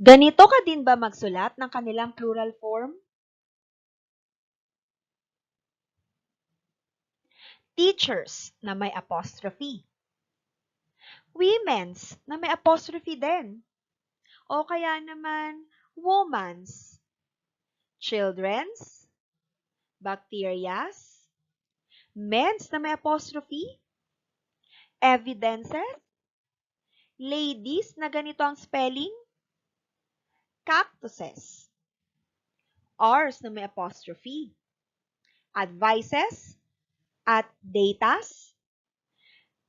Ganito ka din ba magsulat ng kanilang plural form? Teachers na may apostrophe. Women's na may apostrophe din. O kaya naman woman's. Children's, bacteria's, men's na may apostrophe, evidences, ladies na ganito ang spelling, cactuses, ours na may apostrophe, advices, at datas.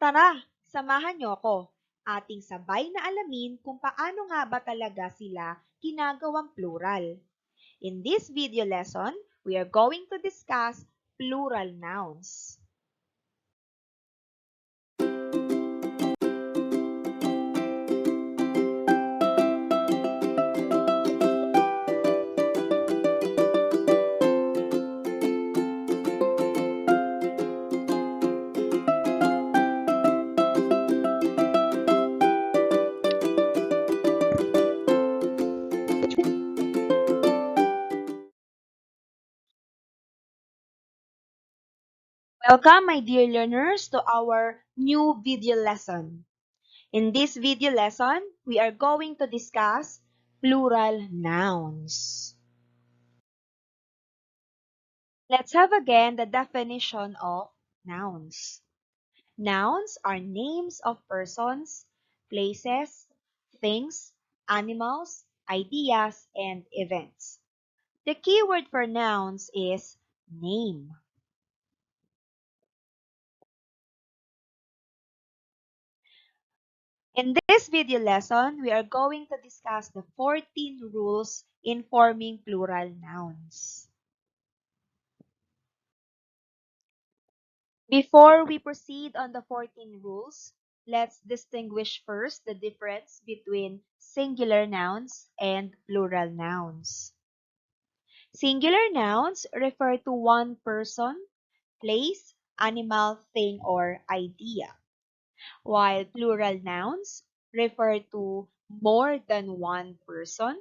Tara, samahan niyo ako. Ating sabay na alamin kung paano nga ba talaga sila ginagawang plural. In this video lesson, we are going to discuss plural nouns. Welcome, my dear learners, to our new video lesson. In this video lesson, we are going to discuss plural nouns. Let's have again the definition of nouns. Nouns are names of persons, places, things, animals, ideas, and events. The key word for nouns is name. In this video lesson, we are going to discuss the 14 rules in forming plural nouns. Before we proceed on the 14 rules, let's distinguish first the difference between singular nouns and plural nouns. Singular nouns refer to one person, place, animal, thing, or idea, while plural nouns refer to more than one person,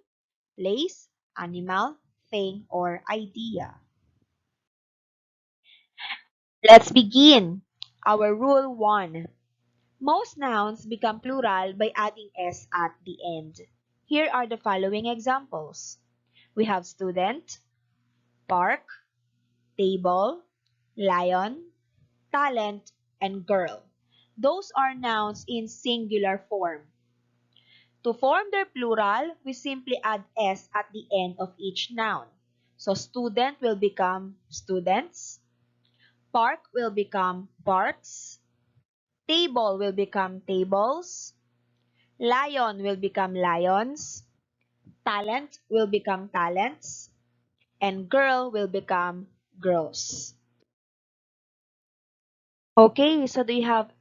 place, animal, thing, or idea. Let's begin. Our rule 1. Most nouns become plural by adding s at the end. Here are the following examples. We have student, park, table, lion, talent, and girl. Those are nouns in singular form. To form their plural, we simply add s at the end of each noun. So student will become students, park will become parks, table will become tables, lion will become lions, talent will become talents, and girl will become girls. Okay, so do you have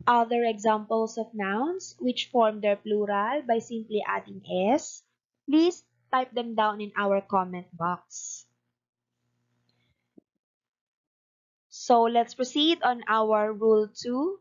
other examples of nouns which form their plural by simply adding s? Please type them down in our comment box. So let's proceed on our rule 2.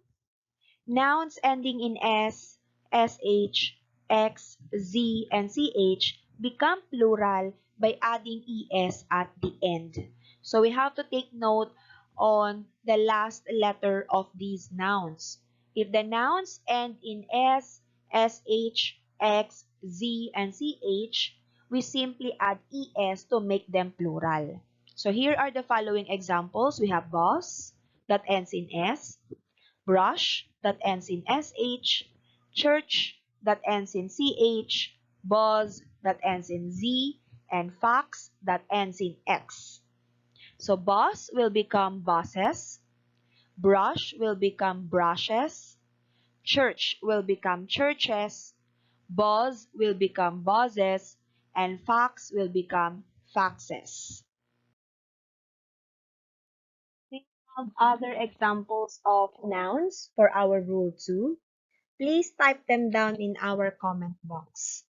Nouns ending in s, sh, x, z, and ch become plural by adding es at the end. So we have to take note on the last letter of these nouns. If the nouns end in s, sh, x, z, and ch, we simply add es to make them plural. So here are the following examples. We have boss that ends in s, brush that ends in sh, church that ends in ch, buzz that ends in z, and fox that ends in x. So boss will become bosses, brush will become brushes, church will become churches, buzz will become buzzes, and fox will become foxes. We have other examples of nouns for our rule 2. Please type them down in our comment box.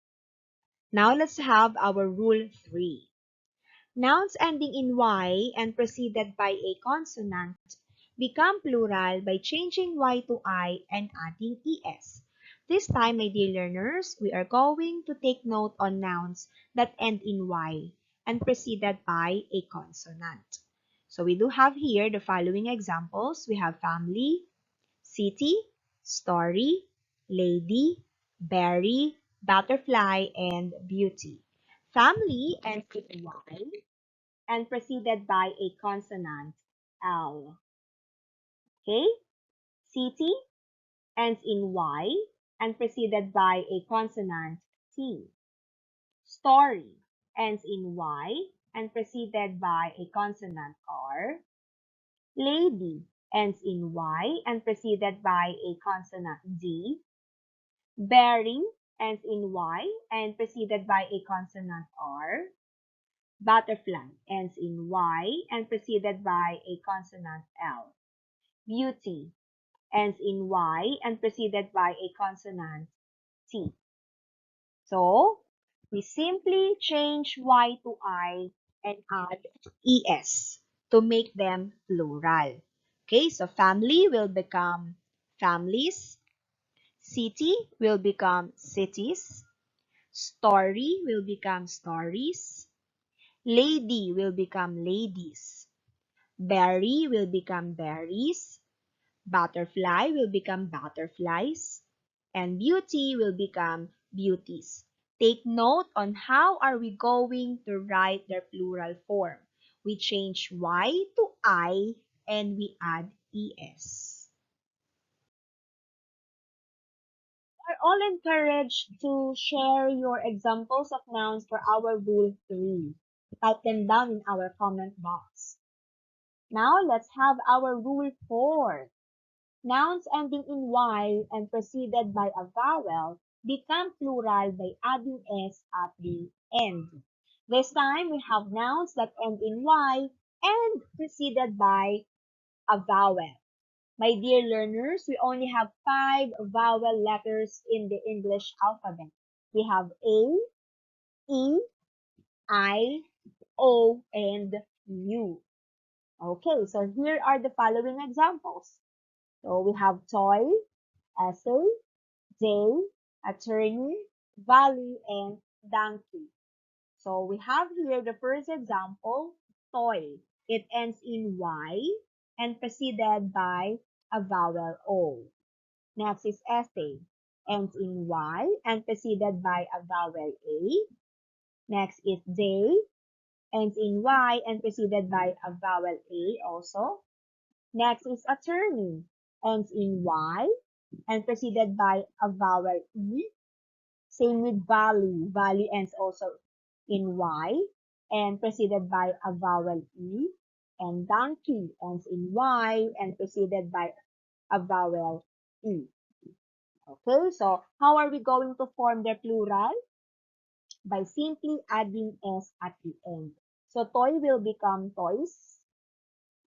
Now let's have our rule 3. Nouns ending in y and preceded by a consonant become plural by changing y to I and adding es. This time, my dear learners, we are going to take note on nouns that end in Y and preceded by a consonant. So we do have here the following examples. We have family, city, story, lady, berry, butterfly, and beauty. Family ends in Y and preceded by a consonant, L. Okay? City ends in Y and preceded by a consonant, T. Story ends in Y and preceded by a consonant, R. Lady ends in Y and preceded by a consonant, D. Berry ends in Y and preceded by a consonant, R. Butterfly ends in Y and preceded by a consonant, L. Beauty ends in Y and preceded by a consonant, T. So, we simply change Y to I and add ES to make them plural. Okay, so family will become families, city will become cities, story will become stories, lady will become ladies, berry will become berries, butterfly will become butterflies, and beauty will become beauties. Take note on how are we going to write their plural form. We change Y to I and we add ES. Are all encouraged to share your examples of nouns for our Rule 3. Type them down in our comment box. Now let's have our Rule 4. Nouns ending in Y and preceded by a vowel become plural by adding S at the end. This time we have nouns that end in Y and preceded by a vowel. My dear learners, we only have 5 vowel letters in the English alphabet. We have A, E, I, O, and U. Okay, so here are the following examples. So we have toy, essay, day, attorney, valley, and donkey. So we have here the first example, toy. It ends in Y and preceded by a vowel O. Next is essay. Ends in Y and preceded by a vowel A. Next is day. Ends in Y and preceded by a vowel A also. Next is attorney. Ends in Y and preceded by a vowel E. Same with valley. Valley ends also in Y and preceded by a vowel E. And donkey ends in Y and preceded by a vowel E. Okay, so how are we going to form their plural? By simply adding S at the end. So toy will become toys,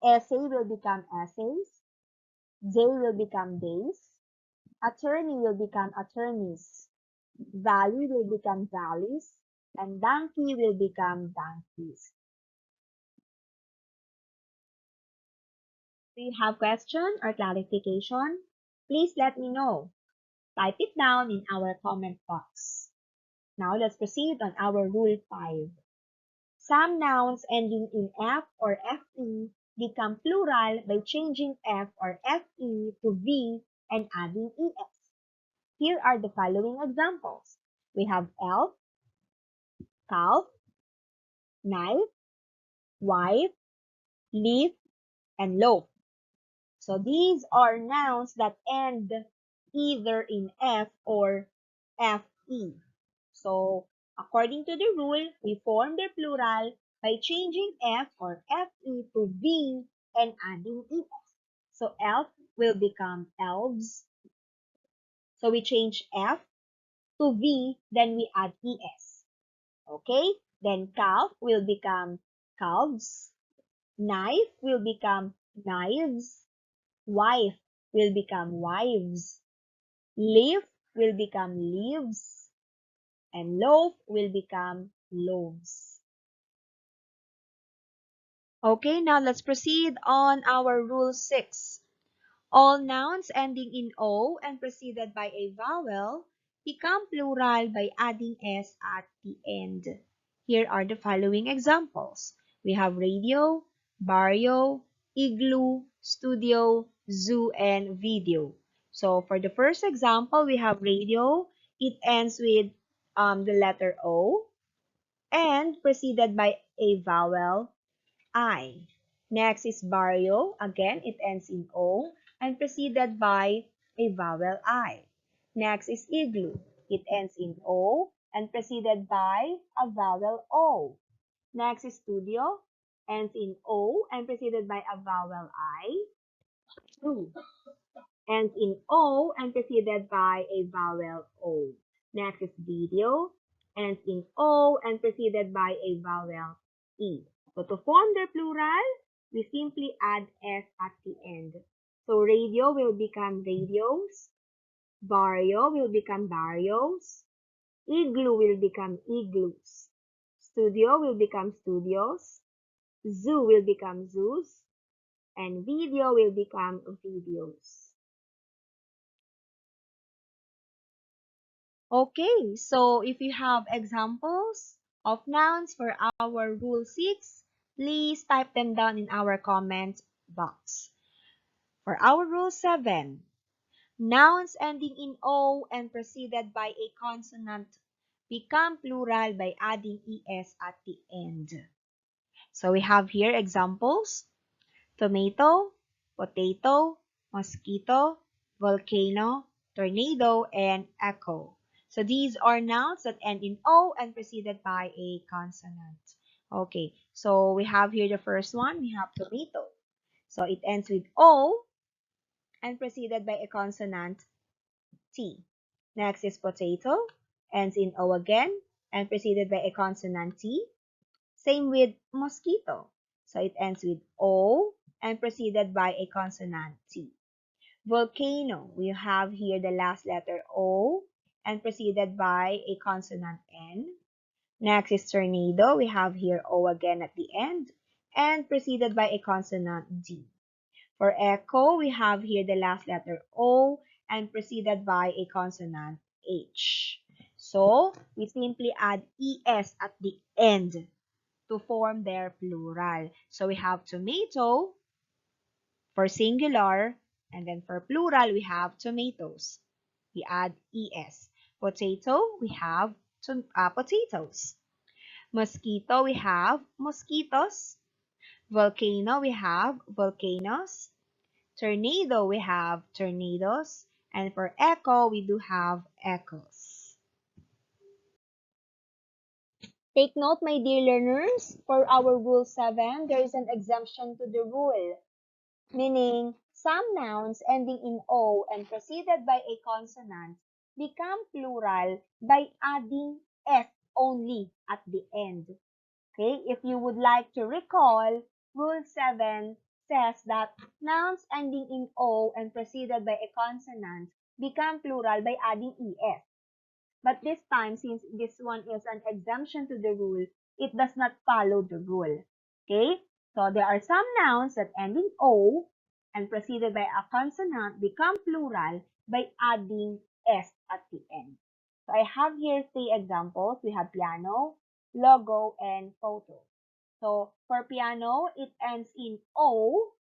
essay will become essays, day will become days, attorney will become attorneys, valley will become valleys, and donkey will become donkeys. Do you have question or clarification? Please let me know. Type it down in our comment box. Now let's proceed on our rule 5. Some nouns ending in F or FE become plural by changing F or FE to V and adding ES. Here are the following examples. We have elf, calf, knife, wife, leaf, and loaf. So these are nouns that end either in F or FE. So according to the rule, we form the plural by changing F or FE to V and adding ES. So elf will become elves. So we change F to V, then we add ES. Okay? Then calf will become calves. Knife will become knives. Wife will become wives. Leaf will become leaves. And loaf will become loaves. Okay, now let's proceed on our rule 6. All nouns ending in O and preceded by a vowel become plural by adding S at the end. Here are the following examples. We have radio, barrio, igloo, studio, zoo, and video. So for the first example, we have radio. It ends with the letter O and preceded by a vowel I. Next is barrio. Again, it ends in O and preceded by a vowel I. Next is igloo. It ends in O and preceded by a vowel O. Next is studio. Ends in O and preceded by a vowel I. True. Ends in O and preceded by a vowel O. Next is video. Ends in O and preceded by a vowel E. So to form their plural, we simply add S at the end. So radio will become radios, barrio will become barrios, igloo will become igloos, studio will become studios, zoo will become zoos, and video will become videos. Okay, so if you have examples of nouns for our Rule 6, please type them down in our comment box. For our Rule 7, nouns ending in O and preceded by a consonant become plural by adding ES at the end. So we have here examples: tomato, potato, mosquito, volcano, tornado, and echo. So these are nouns that end in O and preceded by a consonant. Okay, so we have here the first one, we have tomato. So it ends with O and preceded by a consonant T. Next is potato, ends in O again and preceded by a consonant T. Same with mosquito. So it ends with O and preceded by a consonant T. Volcano, we have here the last letter O and preceded by a consonant N. Next is tornado, we have here O again at the end and preceded by a consonant D. For echo, we have here the last letter O and preceded by a consonant H. So we simply add ES at the end to form their plural. So we have tomato for singular, and then for plural, we have tomatoes. We add ES. Potato, we have potatoes. Mosquito, we have mosquitoes. Volcano, we have volcanoes. Tornado, we have tornadoes. And for echo, we do have echoes. Take note, my dear learners, for our Rule 7, there is an exemption to the rule, meaning some nouns ending in O and preceded by a consonant become plural by adding S only at the end. Okay, if you would like to recall, Rule 7 says that nouns ending in O and preceded by a consonant become plural by adding ES. But this time, since this one is an exemption to the rule, it does not follow the rule. Okay? So there are some nouns that end in O and preceded by a consonant become plural by adding S at the end. So I have here 3 examples. We have piano, logo, and photo. So for piano, it ends in O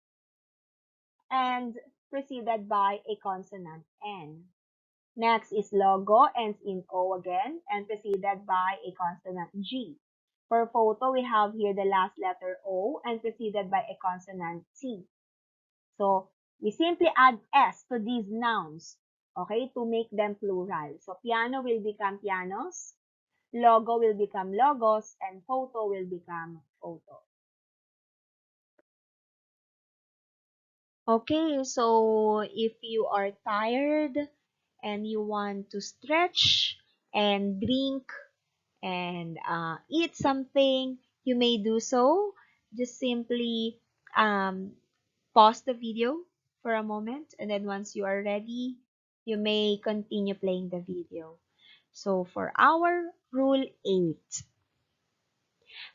and preceded by a consonant N. Next is logo, ends in O again, and preceded by a consonant G. For photo, we have here the last letter O and preceded by a consonant T. So, we simply add S to these nouns, okay, to make them plural. So, piano will become pianos, logo will become logos, and photo will become photo. Okay, so if you are tired and you want to stretch and drink and eat something, you may do so. Just simply um, pause the video for a moment, and then once you are ready, you may continue playing the video. So for our rule 8,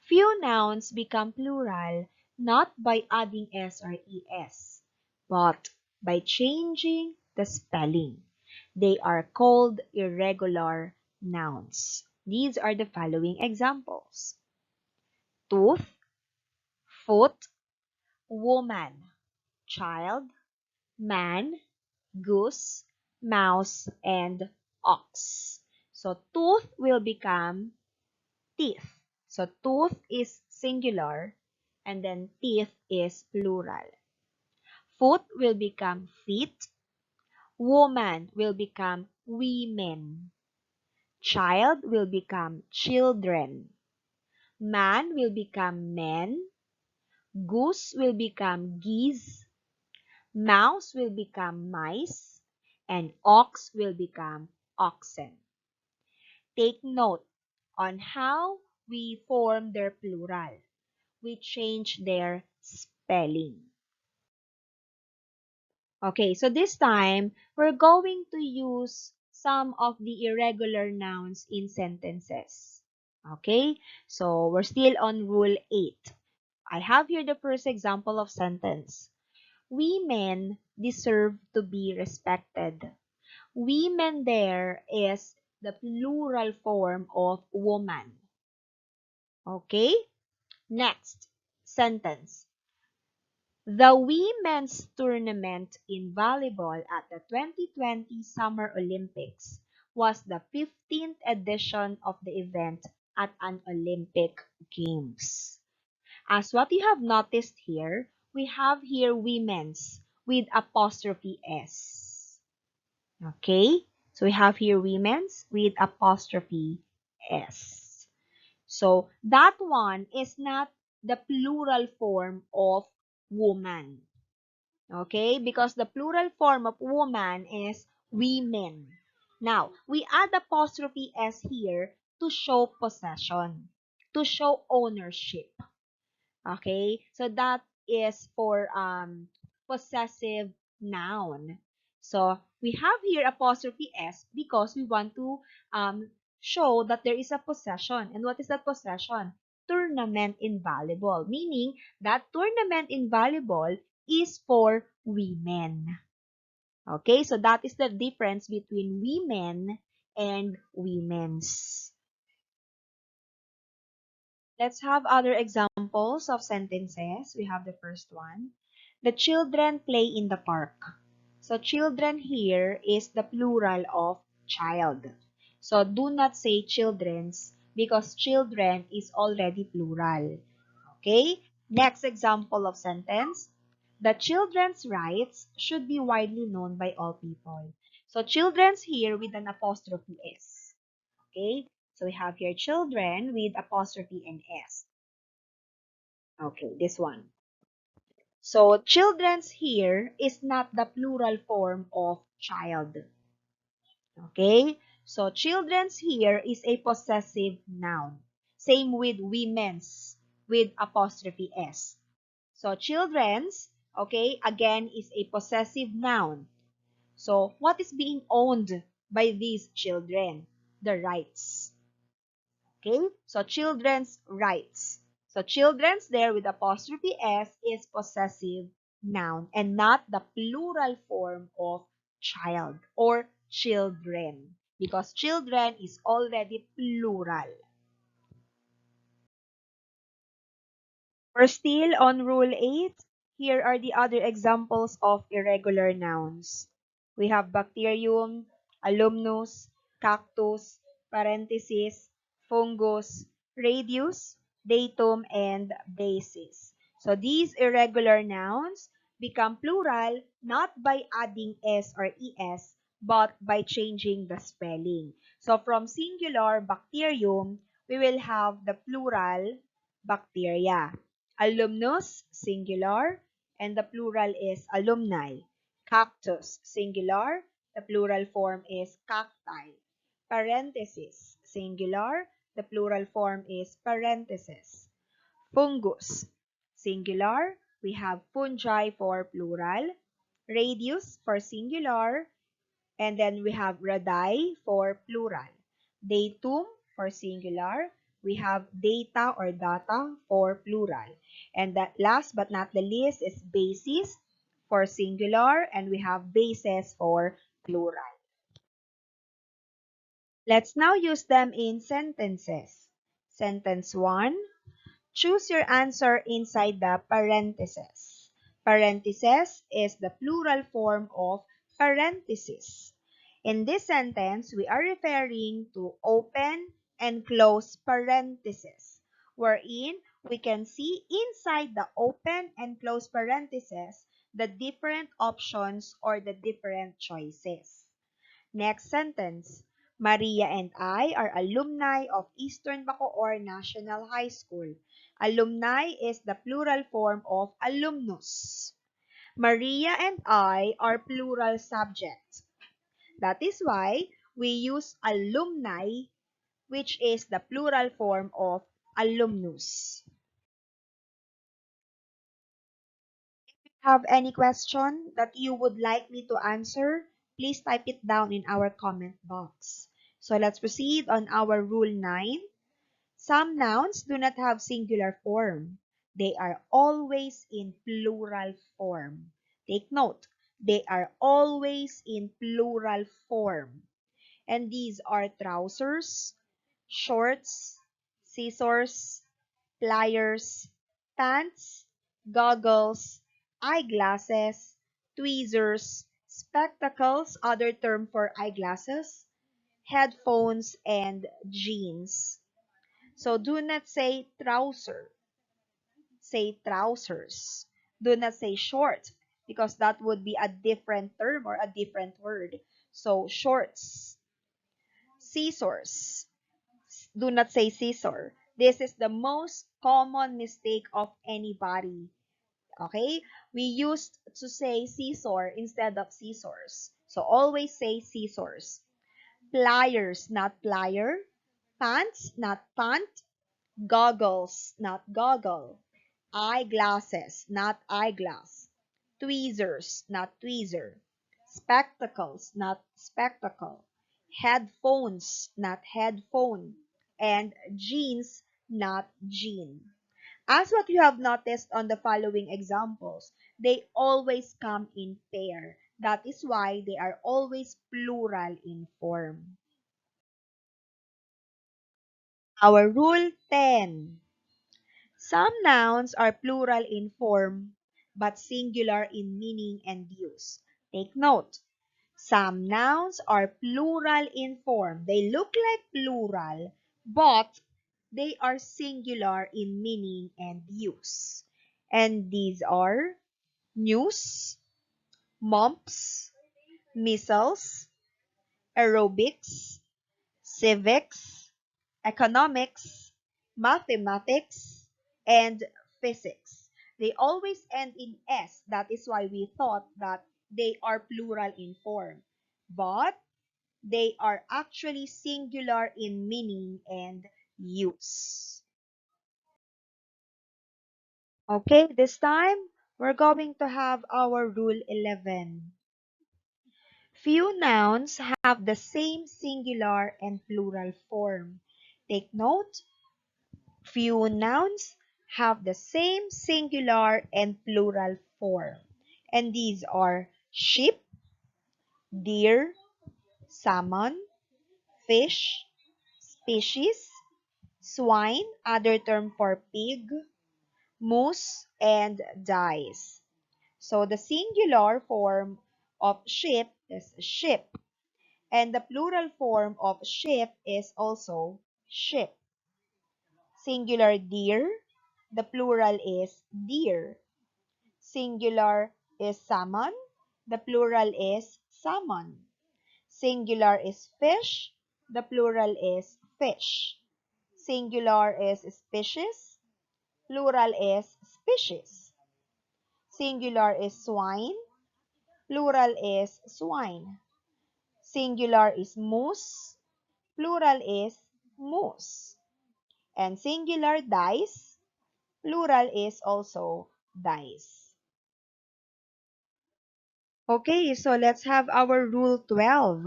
few nouns become plural not by adding s or es, but by changing the spelling. They are called irregular nouns. These are the following examples: tooth, foot, woman, child, man, goose, mouse, and ox. So tooth will become teeth. So tooth is singular and then teeth is plural. Foot will become feet. Woman will become women. Child will become children. Man will become men. Goose will become geese. Mouse will become mice. And ox will become oxen. Take note on how we form their plural. We change their spelling. Okay, so this time, we're going to use some of the irregular nouns in sentences. Okay, so we're still on rule 8. I have here the first example of sentence. Women deserve to be respected. Women there is the plural form of woman. Okay, next sentence. The women's tournament in volleyball at the 2020 Summer Olympics was the 15th edition of the event at an Olympic Games. As what you have noticed here, we have here women's with apostrophe S. Okay? So we have here women's with apostrophe S. So that one is not the plural form of woman. Okay? Because the plural form of woman is women. Now, we add apostrophe S here to show possession, to show ownership. Okay? So that is for possessive noun. So we have here apostrophe S because we want to show that there is a possession. And what is that possession? Tournament in volleyball. Meaning that tournament in volleyball is for women. Okay? So that is the difference between women and women's. Let's have other examples of sentences. We have the first one. The children play in the park. So children here is the plural of child. So do not say children's because children is already plural. Okay? Next example of sentence. The children's rights should be widely known by all people. So children's here with an apostrophe S. Okay? So we have here children with apostrophe and S. Okay, this one. So children's here is not the plural form of child. Okay? So children's here is a possessive noun. Same with women's with apostrophe S. So children's, okay, again is a possessive noun. So what is being owned by these children? The rights. Okay? So children's rights. So children's there with apostrophe S is possessive noun and not the plural form of child or children because children is already plural. We're still on rule 8. Here are the other examples of irregular nouns. We have bacterium, alumnus, cactus, parenthesis, fungus, radius, datum, and basis. So these irregular nouns become plural not by adding s or es, but by changing the spelling. So from singular bacterium, we will have the plural bacteria. Alumnus, singular, and the plural is alumni. Cactus, singular, the plural form is cacti. Parenthesis, singular, the plural form is parentheses. Fungus, singular, we have fungi for plural. Radius for singular, and then we have radii for plural. Datum for singular. We have data or data for plural. And that last but not the least is basis for singular, and we have bases for plural. Let's now use them in sentences. Sentence 1. Choose your answer inside the parentheses. Parentheses is the plural form of parenthesis. In this sentence, we are referring to open and close parentheses, wherein we can see inside the open and close parentheses the different options or the different choices. Next sentence. Maria and I are alumni of Eastern Bacoor National High School. Alumni is the plural form of alumnus. Maria and I are plural subjects. That is why we use alumni, which is the plural form of alumnus. Have any question that you would like me to answer, please type it down in our comment box. So let's proceed on our rule 9. Some nouns do not have singular form. They are always in plural form. Take note, they are always in plural form. And these are trousers, shorts, scissors, pliers, pants, goggles, eyeglasses, tweezers, spectacles, other term for eyeglasses, headphones, and jeans. So do not say trouser, say trousers. Do not say short because that would be a different term or a different word. So shorts, scissors. Do not say scissor. This is the most common mistake of anybody. Okay? We used to say scissor instead of scissors. So always say scissors. Pliers, not plier. Pants, not pant. Goggles, not goggle. Eyeglasses, not eyeglass. Tweezers, not tweezer. Spectacles, not spectacle. Headphones, not headphone. And jeans, not jean. As what you have noticed on the following examples, they always come in pair. That is why they are always plural in form. Our rule 10. Some nouns are plural in form but singular in meaning and use. Take note. Some nouns are plural in form. They look like plural, but they are singular in meaning and use. And these are news, mumps, missiles, aerobics, civics, economics, mathematics, and physics. They always end in S. That is why we thought that they are plural in form. But they are actually singular in meaning and use. Okay, this time we're going to have our rule 11. Few nouns have the same singular and plural form. Take note, few nouns have the same singular and plural form. And these are sheep, deer, salmon, fish, species, swine, other term for pig, moose, and dice. So the singular form of sheep is sheep, and the plural form of sheep is also sheep. Singular deer, the plural is deer. Singular is salmon, the plural is salmon. Singular is fish, the plural is fish. Singular is species, plural is species. Singular is swine, plural is swine. Singular is moose, plural is moose. And singular dice, plural is also dice. Okay, so let's have our rule 12.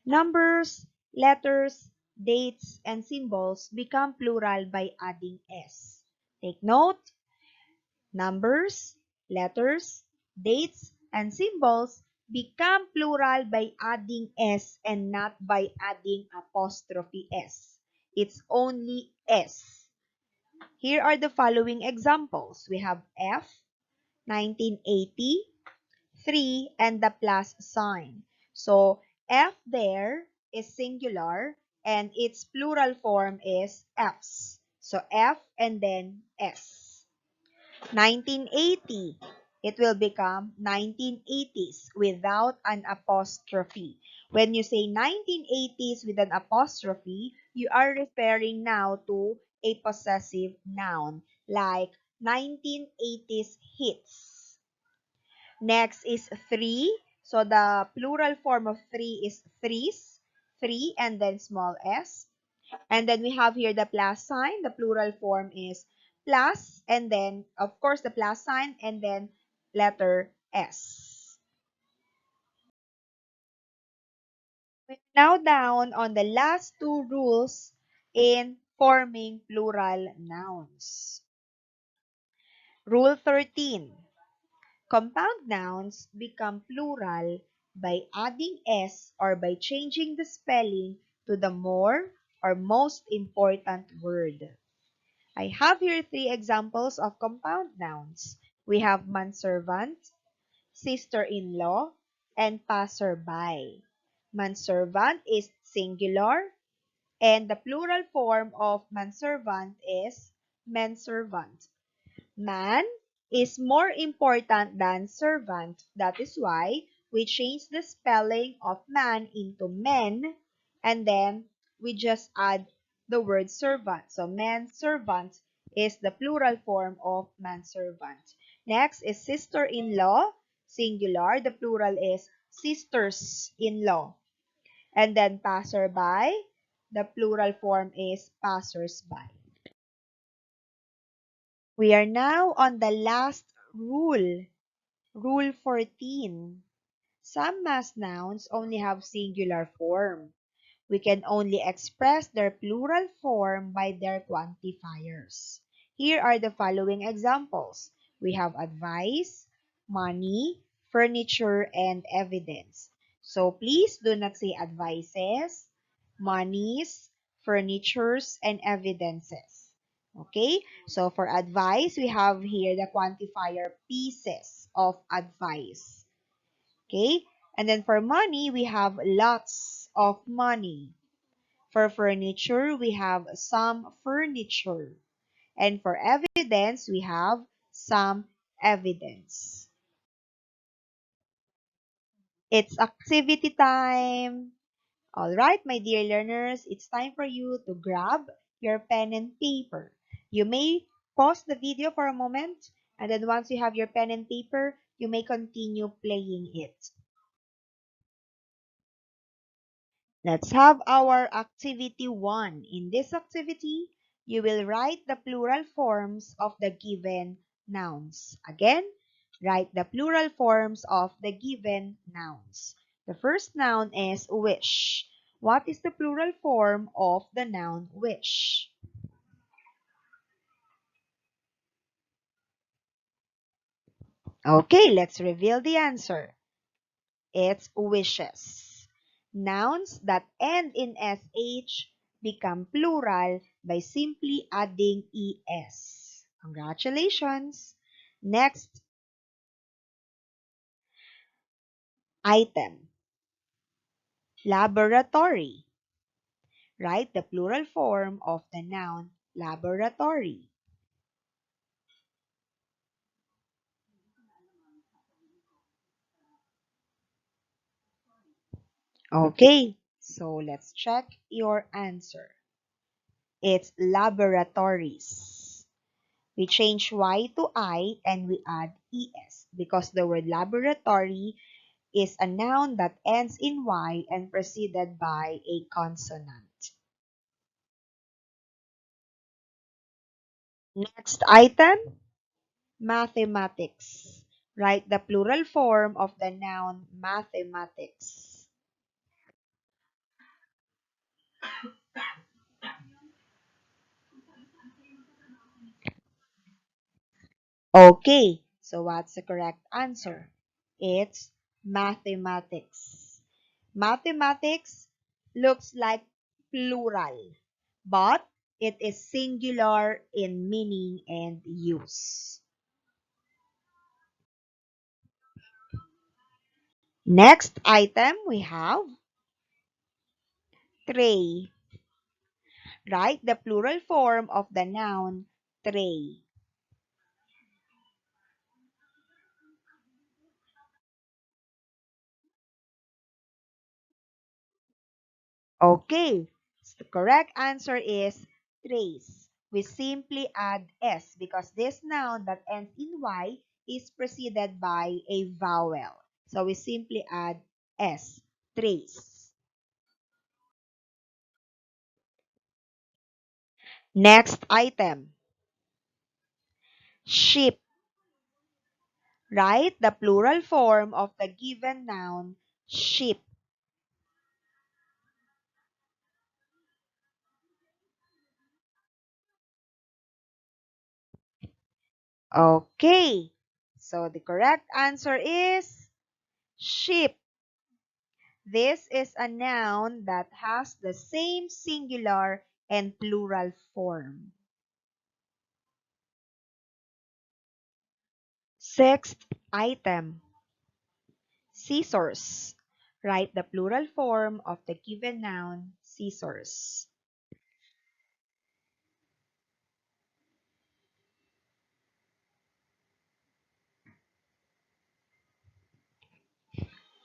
Numbers, letters, dates, and symbols become plural by adding S. Take note, numbers, letters, Dates and symbols become plural by adding S and not by adding apostrophe S. It's only S. Here are the following examples. We have F, 1980, 3, and the plus sign. So, F there is singular and its plural form is Fs. So, F and then S. 1980, it will become 1980s without an apostrophe. When you say 1980s with an apostrophe, you are referring now to a possessive noun like 1980s hits. Next is 3. So the plural form of 3 is threes, 3 and then small s. And then we have here the plus sign. The plural form is plus, and then, of course, the plus sign, and then letter S. We're now down on the last two rules in forming plural nouns. Rule 13. Compound nouns become plural by adding S or by changing the spelling to the more or most important word. I have here three examples of compound nouns. We have manservant, sister-in-law, and passerby. Manservant is singular, and the plural form of manservant is menservant. Man is more important than servant. That is why we change the spelling of man into men, and then we just add the word servant. So man servant is the plural form of manservant. Next is sister-in-law, singular. The plural is sisters-in-law. And then passerby, the plural form is passersby. We are now on the last rule, Rule 14. Some mass nouns only have singular form. We can only express their plural form by their quantifiers. Here are the following examples. We have advice, money, furniture, and evidence. So please do not say advices, monies, furnitures, and evidences. Okay? So for advice, we have here the quantifier pieces of advice. Okay? And then for money, we have lots of money. For furniture, we have some furniture. And for evidence, we have some evidence. It's activity time. All right, my dear learners, it's time for you to grab your pen and paper. You may pause the video for a moment, and then once you have your pen and paper, you may continue playing it. Let's have our activity 1. In this activity, you will write the plural forms of the given nouns. Again, write the plural forms of the given nouns. The first noun is wish. What is the plural form of the noun wish? Okay, let's reveal the answer. It's wishes. Nouns that end in sh become plural by simply adding es. Congratulations! Next item, laboratory. Write the plural form of the noun laboratory. Okay, so let's check your answer. It's laboratories. We change Y to I and we add ES because the word laboratory is a noun that ends in Y and preceded by a consonant. Next item, mathematics. Write the plural form of the noun mathematics. Okay, So what's the correct answer? It's mathematics. Mathematics looks like plural, but it is singular in meaning and use. Next item we have tray. Write the plural form of the noun tray. Okay, so the correct answer is trace. We simply add S because this noun that ends in Y is preceded by a vowel. So we simply add S, trace. Next item, ship. Write the plural form of the given noun ship. Okay, so the correct answer is ship. This is a noun that has the same singular and plural form. Sixth item, scissors. Write the plural form of the given noun, scissors.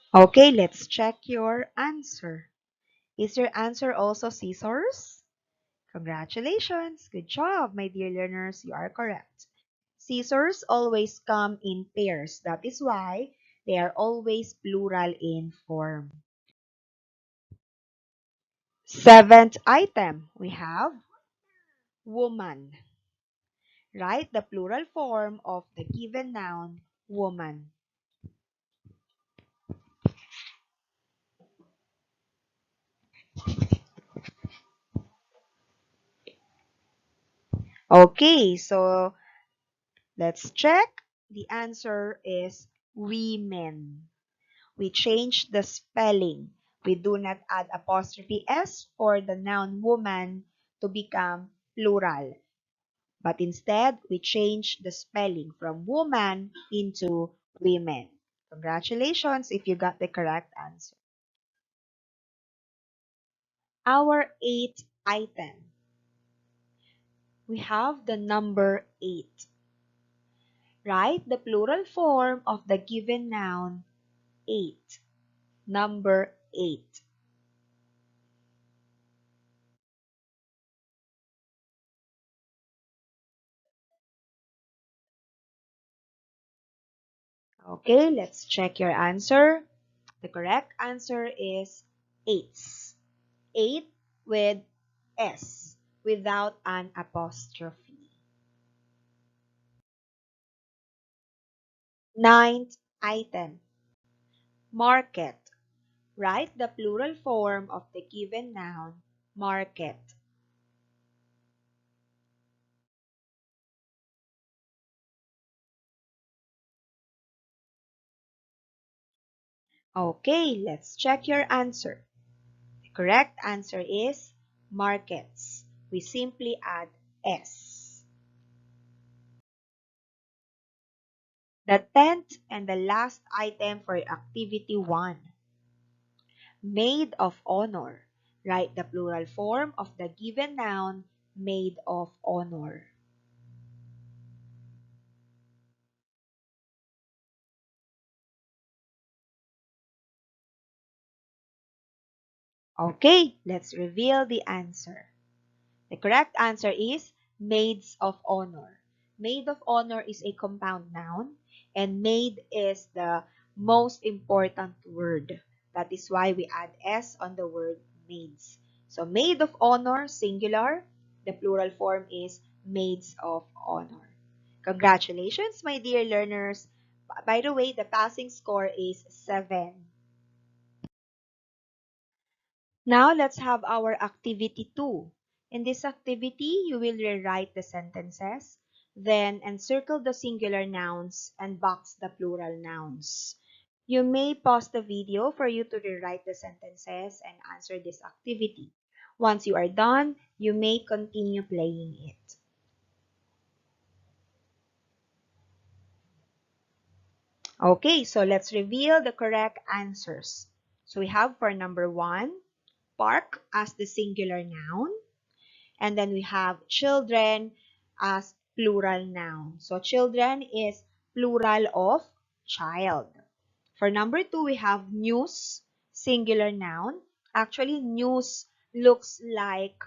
Okay, let's check your answer. Is your answer also scissors? Congratulations! Good job, my dear learners. You are correct. Scissors always come in pairs. That is why they are always plural in form. Seventh item, we have woman. Write the plural form of the given noun, woman. Okay, so let's check. The answer is women. We change the spelling. We do not add apostrophe S for the noun woman to become plural. But instead, we change the spelling from woman into women. Congratulations if you got the correct answer. Our eighth item. We have the number 8. Write the plural form of the given noun 8. Number 8. Okay, let's check your answer. The correct answer is eights. 8 with S without an apostrophe. Ninth item, market. Write the plural form of the given noun, market. Okay, let's check your answer. The correct answer is markets. We simply add S. The 10th and the last item for activity 1. Maid of honor. Write the plural form of the given noun, maid of honor. Okay, let's reveal the answer. The correct answer is maids of honor. Maid of honor is a compound noun, and maid is the most important word. That is why we add S on the word maids. So maid of honor, singular. The plural form is maids of honor. Congratulations, my dear learners. By the way, the passing score is 7. Now let's have our activity 2. In this activity, you will rewrite the sentences. Then encircle the singular nouns and box the plural nouns. You may pause the video for you to rewrite the sentences and answer this activity. Once you are done, you may continue playing it. Okay, so let's reveal the correct answers. So we have for number 1, park as the singular noun. And then we have children as plural noun. So children is plural of child. For number 2, we have news, singular noun. Actually, news looks like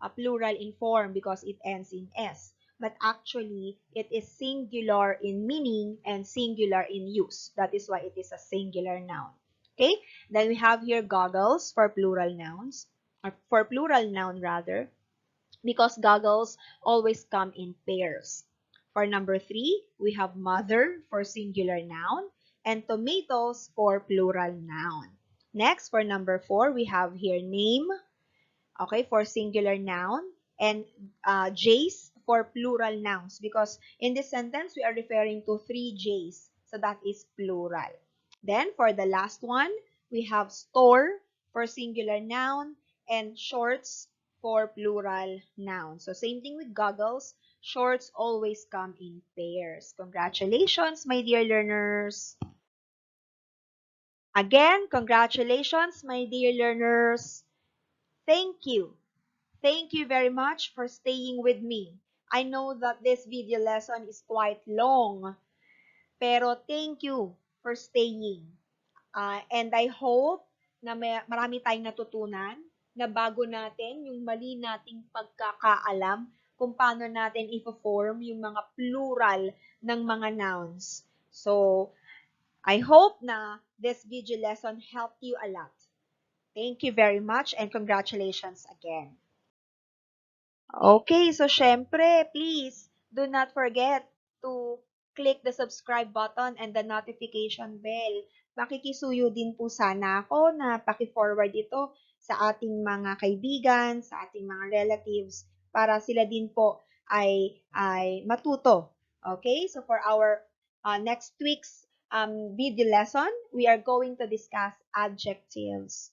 a plural in form because it ends in S. But actually, it is singular in meaning and singular in use. That is why it is a singular noun. Okay? Then we have here goggles for plural nouns, or for plural noun rather, because goggles always come in pairs. For number 3, we have mother for singular noun and tomatoes for plural noun. Next, for number 4, we have here name, okay, for singular noun, and J's for plural nouns, because in this sentence, we are referring to 3 J's. So that is plural. Then, for the last one, we have store for singular noun and shorts for plural noun. So, same thing with goggles. Shorts always come in pairs. Congratulations, my dear learners. Again, congratulations, my dear learners. Thank you. Thank you very much for staying with me. I know that this video lesson is quite long, pero thank you for staying. And I hope na marami tayong natutunan na bago natin yung mali nating pagkakaalam kung paano natin i-form yung mga plural ng mga nouns. So, I hope na this video lesson helped you a lot. Thank you very much and congratulations again. Okay, so syempre, please do not forget to click the subscribe button and the notification bell. Makikisuyo din po sana ako na paki-forward ito sa ating mga kaibigan, sa ating mga relatives, para sila din po ay matuto. Okay, so for our next week's video lesson, we are going to discuss adjectives.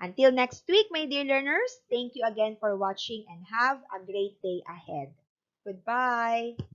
Until next week, my dear learners, thank you again for watching and have a great day ahead. Goodbye!